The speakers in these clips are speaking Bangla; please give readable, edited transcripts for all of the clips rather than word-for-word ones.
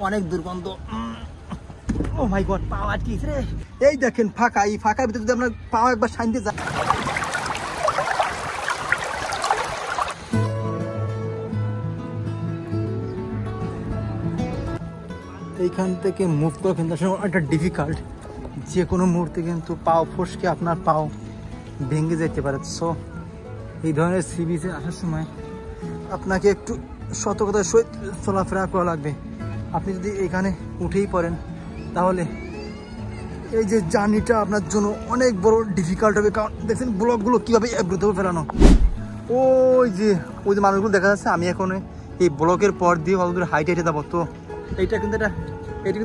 অনেক দুর্গন্ধ। ও মাই গড, পা আটকিয়েছে রে। এই দেখেন ফাঁকা, এই ফাঁকার ভিতরে যদি আপনার পা একবার শান্তি যায়। এইখান থেকে মুভ করা কিন্তু আসলে অনেকটা ডিফিকাল্ট। যে কোনো মুহূর্তে কিন্তু পাও ফসকে আপনার পাও ভেঙে যেতে পারে। সো এই ধরনের সি বিচে আসার সময় আপনাকে একটু সতর্কতার সহিত চলাফেরা করা লাগবে। আপনি যদি এখানে উঠেই পড়েন তাহলে এই যে জার্নিটা আপনার জন্য অনেক বড় ডিফিকাল্ট হবে। কারণ দেখছেন ব্লকগুলো কীভাবে একগ্রতভাবে ফেরানো। ওই যে মানুষগুলো দেখা যাচ্ছে। আমি এখন এই ব্লকের পর দিয়ে ভালো দূরে হাইটে হেঁটে যাবো। তো এটা কিন্তু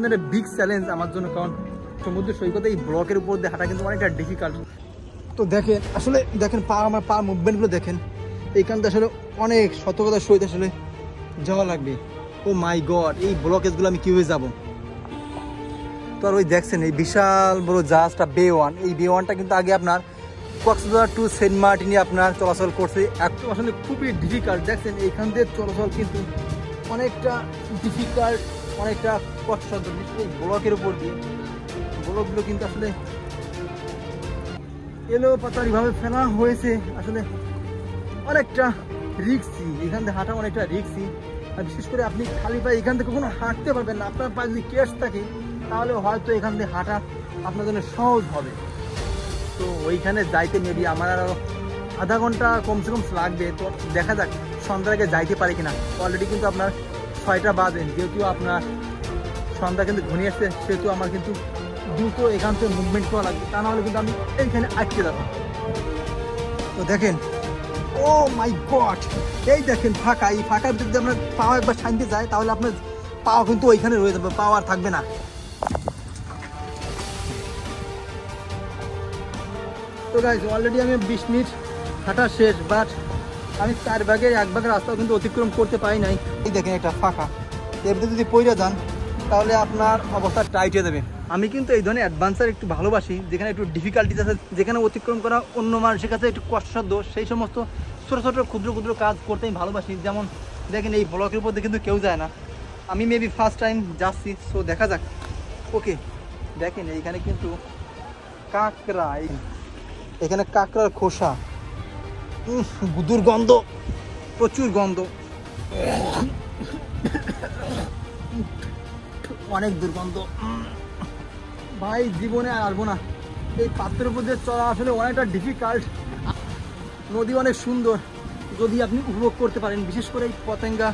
একটা বিগ চ্যালেঞ্জ আমার জন্য। কারণ সমুদ্র সৈকতে এই ব্লকের উপর দিয়ে হাঁটা কিন্তু অনেকটা ডিফিকাল্ট। তো দেখেন আমার পা মুভমেন্টগুলো দেখেন। এইখানটা আসলে অনেক সতর্কতার সহিত আসলে যাওয়া লাগবে। ও মাই গড, এই ব্লকেজগুলো আমি কীভাবে যাবো? তো আর ওই দেখছেন এই বিশাল বড় জাহাজটা বে ওয়ান, এই বে ওয়ানটা কিন্তু আগে আপনার কক্সবাজার টু সেন্ট মার্টিনে আপনার চলাচল করছে। একটু আসলে খুবই ডিফিকাল্ট। দেখছেন এইখান দিয়ে চলাচল কিন্তু অনেকটা ডিফিকাল্ট, অনেকটা কষ্টসাধ্য। এই ব্লকের উপর দিয়ে ব্লকগুলো কিন্তু আসলে এলো পাতারিভাবে ফেলা হয়েছে। আসলে অনেকটা রিস্কি, এখান থেকে হাঁটা অনেকটা রিস্কি। আর বিশেষ করে আপনি খালি পায়ে এখান থেকে কখনো হাঁটতে পারবেন না। আপনার পায়ে যদি কেস থাকে তাহলে হয়তো এখান থেকে হাঁটা আপনার জন্য সহজ হবে। তো ওইখানে যাইতে মেবি আমার আরও আধা ঘন্টা কমসে কম লাগবে। তো দেখা যাক সন্ধ্যার আগে যাইতে পারে কিনা। অলরেডি কিন্তু আপনার 6টা বাজে, যেহেতু আপনার সন্ধ্যা কিন্তু ঘনিয়ে আসছে, সেহেতু আমার কিন্তু দ্রুত এখান থেকে মুভমেন্ট করা লাগবে। তা নাহলে কিন্তু আমি এইখানে আটকে যাবো। তো দেখেন, ও মাই গড, এই দেখেন ফাঁকা, এই ফাঁকার ভিতরে যদি আপনার পাওয়া একবার শান্তি যায় তাহলে আপনার পাওয়া কিন্তু ওইখানে রয়ে যাবে, পাওয়া আর থাকবে না। তো গাইজ অলরেডি আমি 20 মিনিট হাঁটা শেষ, বাট আমি 4 ভাগের 1 ভাগের রাস্তাও কিন্তু অতিক্রম করতে পারি নাই। এই দেখেন একটা ফাঁকা, এর ভিতরে যদি পইরা যান তাহলে আপনার অবস্থা টাইট হয়ে যাবে। আমি কিন্তু এই ধরনের অ্যাডভেঞ্চার একটু ভালোবাসি, যেখানে একটু ডিফিকাল্টিস আছে, যেখানে অতিক্রম করা অন্য মানুষের কাছে একটু কষ্টসাধ্য। সেই সমস্ত ছোটো ছোটো ক্ষুদ্র ক্ষুদ্র কাজ করতে আমি ভালোবাসি। যেমন দেখেন এই ব্লকের উপর দিয়ে কিন্তু কেউ যায় না, আমি মেবি ফার্স্ট টাইম যাচ্ছি। সো দেখা যাক। ওকে, দেখেন এইখানে কিন্তু কাঁকড়া, এখানে কাঁকড়ার খোসা, দুর্গন্ধ, প্রচুর গন্ধ, অনেক দুর্গন্ধ ভাই। জীবনে আর আসবো না। এই পাত্রের উপর দিয়ে চলা আসলে অনেকটা ডিফিকাল্ট। নদী অনেক সুন্দর যদি আপনি উপভোগ করতে পারেন। বিশেষ করে এই পতেঙ্গা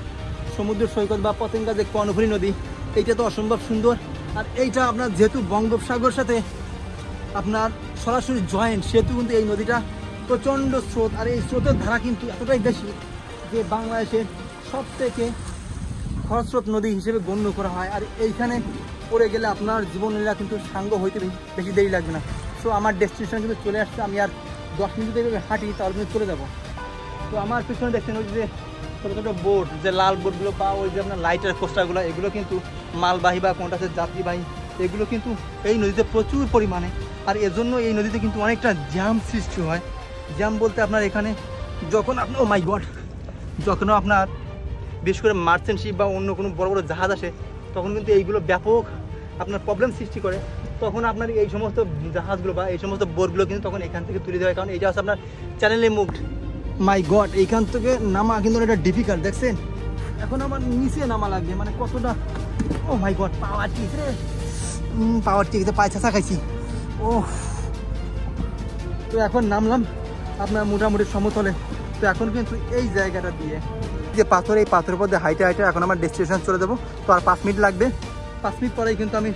সমুদ্র সৈকত বা পতেঙ্গা যে কর্ণফুলী নদী, এইটা তো অসম্ভব সুন্দর। আর এইটা আপনার যেহেতু বঙ্গোপসাগরের সাথে আপনার সরাসরি জয়েন্ট, সেহেতু কিন্তু এই নদীটা প্রচণ্ড স্রোত। আর এই স্রোতের ধারা কিন্তু এতটাই বেশি যে বাংলাদেশের সবথেকে খরস্রোত নদী হিসেবে গণ্য করা হয়। আর এইখানে পড়ে গেলে আপনার জীবনলীলা কিন্তু সাঙ্গ হইতে বেশি দেরি লাগবে না। সো আমার ডেস্টিনেশন কিন্তু চলে আসছে। আমি আর 10 মিনিট থেকে হাঁটি তাহলে কিন্তু চলে যাব। তো আমার পিছনে দেখছেন ওই যে ছোটো ছোটো বোট, যে লাল বোটগুলো বা ওই যে আপনার লাইটের কোস্টারগুলো, এগুলো কিন্তু মালবাহী বা কোনটাতে যাত্রীবাহী, এগুলো কিন্তু এই নদীতে প্রচুর পরিমাণে। আর এজন্য এই নদীতে কিন্তু অনেকটা জ্যাম সৃষ্টি হয়। জ্যাম বলতে আপনার এখানে যখন আপনার, ও মাই গড, যখন আপনার বিশেষ করে মার্চেন্ট শিপ বা অন্য কোনো বড় বড় জাহাজ আসে, তখন কিন্তু এইগুলো ব্যাপক আপনার প্রবলেম সৃষ্টি করে। তখন আপনার এই সমস্ত জাহাজগুলো বা এই সমস্ত বোটগুলো কিন্তু তখন এখান থেকে তুলে দেওয়া হয়। কারণ এইটা হচ্ছে আপনার চ্যানেলে মুভড। মাই গড, এইখান থেকে নামা কিন্তু এটা ডিফিকাল্ট। দেখছেন এখন আমার নিচে নামা লাগবে, মানে কতটা। ও মাই গড, পাওয়ার ঠিক রে, পাওয়ার ঠিক, পায়ে ছাঁচা খাইছি। ও, তো এখন নামলাম আপনার মোটামুটি সমতলে। তো এখন কিন্তু এই জায়গাটা দিয়ে যে পাথর, এই পাথরের উপর দিয়ে হাইটে হাইটে এখন আমার ডেস্টিনেশন চলে যাবো। তো আর 5 মিনিট লাগবে। 5 মিনিট পরেই কিন্তু আমি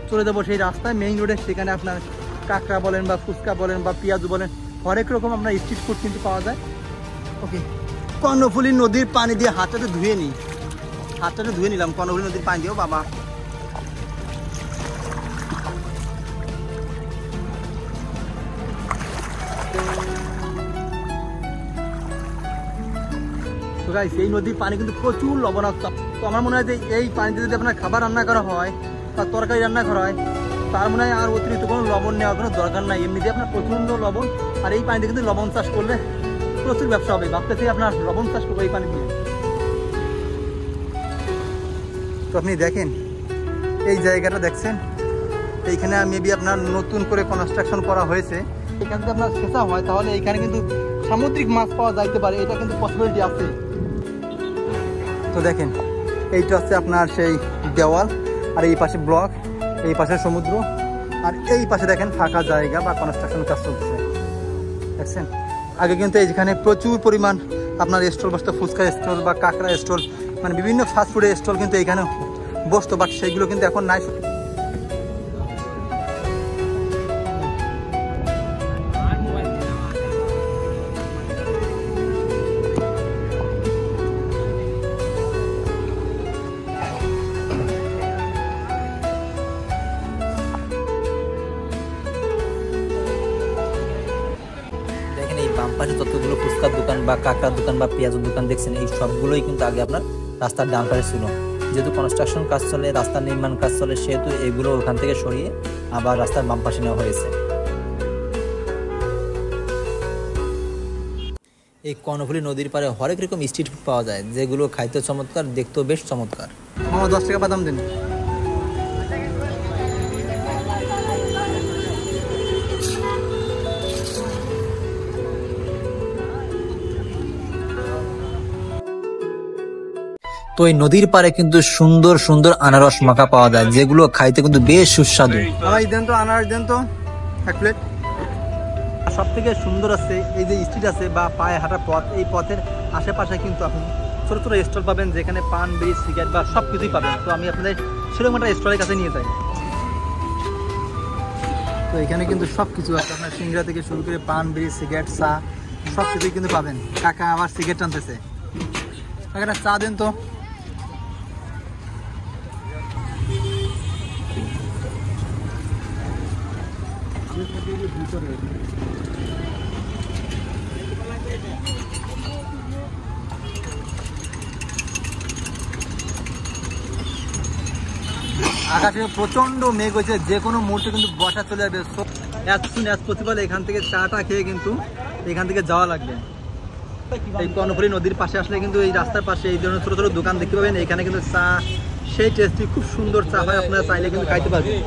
চলে যাবো সেই রাস্তায়, মেইন রোডে। সেখানে আপনার কাঁকড়া বলেন বা ফুচকা বলেন বা পেঁয়াজু বলেন, হরেক রকম আপনার স্ট্রিট ফুড কিন্তু পাওয়া যায়। ওকে, কর্ণফুলী নদীর পানি দিয়ে হাতটাতে ধুয়ে নিলাম। কর্ণফুলী নদীর পানি দিয়েও বাবা। তো গাইস, এই নদীর পানি কিন্তু প্রচুর লবণাক্ত। তো আমার মনে হয় যে এই পানিতে যদি আপনার খাবার রান্না করা হয় বা তরকারি রান্না করা হয়, তার মনে হয় আর অতিরিক্ত কোনো লবণ নেওয়ার কোনো দরকার নাই। এমনিতে আপনার প্রচণ্ড লবণ। আর এই পানিতে কিন্তু লবণ চাষ করলে প্রচুর ব্যবসা হবে। ভাবতেছি আপনার লবণ চাষ করবো এই পানি দিয়ে। তো আপনি দেখেন এই জায়গাটা দেখছেন, এইখানে মেবি আপনার নতুন করে কনস্ট্রাকশন করা হয়েছে। এখান থেকে আপনার শেষা হয় তাহলে এইখানে কিন্তু সামুদ্রিক মাছ পাওয়া যাইতে পারে, এটা কিন্তু পসিবিলিটি আছে। তো দেখেন এইটা হচ্ছে আপনার সেই দেওয়াল, আর এই পাশে ব্লক, এই পাশে সমুদ্র, আর এই পাশে দেখেন ফাঁকা জায়গা বা কনস্ট্রাকশন কাজ চলছে দেখছেন। আগে কিন্তু এইখানে প্রচুর পরিমাণ আপনার স্টল বসতো, ফুচকা স্টল বা কাঁকড়া স্টল, মানে বিভিন্ন ফাস্টফুডের স্টল কিন্তু এইখানে বসতো, বাট সেইগুলো কিন্তু এখন নাই। বাম পাশে যতগুলো ফুচকার দোকান বা কাঁকড়ার দোকান বা পেঁয়াজের দোকান দেখছেন, এই সবগুলোই কিন্তু আগে আপনার রাস্তার ডান পাশে ছিল। যেহেতু কনস্ট্রাকশন কাজ চলে, রাস্তার নির্মাণ কাজ চলে, সেহেতু এগুলো ওখান থেকে সরিয়ে আবার রাস্তার বাম পাশে নেওয়া হয়েছে। এই কর্ণফুলী নদীর পাড়ে হরেক রকম স্ট্রিট ফুড পাওয়া যায়, যেগুলো খাইতে চমৎকার, দেখতেও বেশ চমৎকার। আমার 10 টাকা বাদাম দিন। তো এই নদীর পাড়ে কিন্তু সুন্দর সুন্দর আনারস মাখা পাওয়া যায়, যেগুলো খাইতে কিন্তু বেশ সুস্বাদু। আমার দেন তো আনারস দেন তো 1 প্লেট। সব থেকে সুন্দর আছে এই যে স্ট্রিট আছে বা পায়ে হাঁটার পথ, এই পথের আশেপাশে কিন্তু আপনি ছোটো ছোটো স্টল পাবেন, যেখানে পান, বিড়ি, সিগারেট বা সব কিছুই পাবেন। তো আমি আপনাদের সেরকম একটা স্টলের কাছে নিয়ে যাই। তো এখানে কিন্তু সব কিছু আছে, আপনার সিংড়া থেকে শুরু করে পান, বিড়ি, সিগারেট, চা সব কিছুই কিন্তু পাবেন। কাকা আবার সিগারেট টানতেছে, কাকাটা চা দেন তো। আকাশে প্রচন্ড মেঘ হয়েছে, যে কোনো মুহূর্তে কিন্তু বর্ষা চলে যাবে। অ্যাজ সুন অ্যাজ পসিবল এখান থেকে চাটা খেয়ে কিন্তু এখান থেকে যাওয়া লাগবে। এই কর্ণফুলী নদীর পাশে আসলে কিন্তু এই রাস্তার পাশে এই ধরনের ছোটো ছোটো দোকান দেখতে পাবেন। এখানে কিন্তু চা সেই টেস্টি, খুব সুন্দর চা হয়, আপনারা চাইলে কিন্তু খাইতে পারবেন।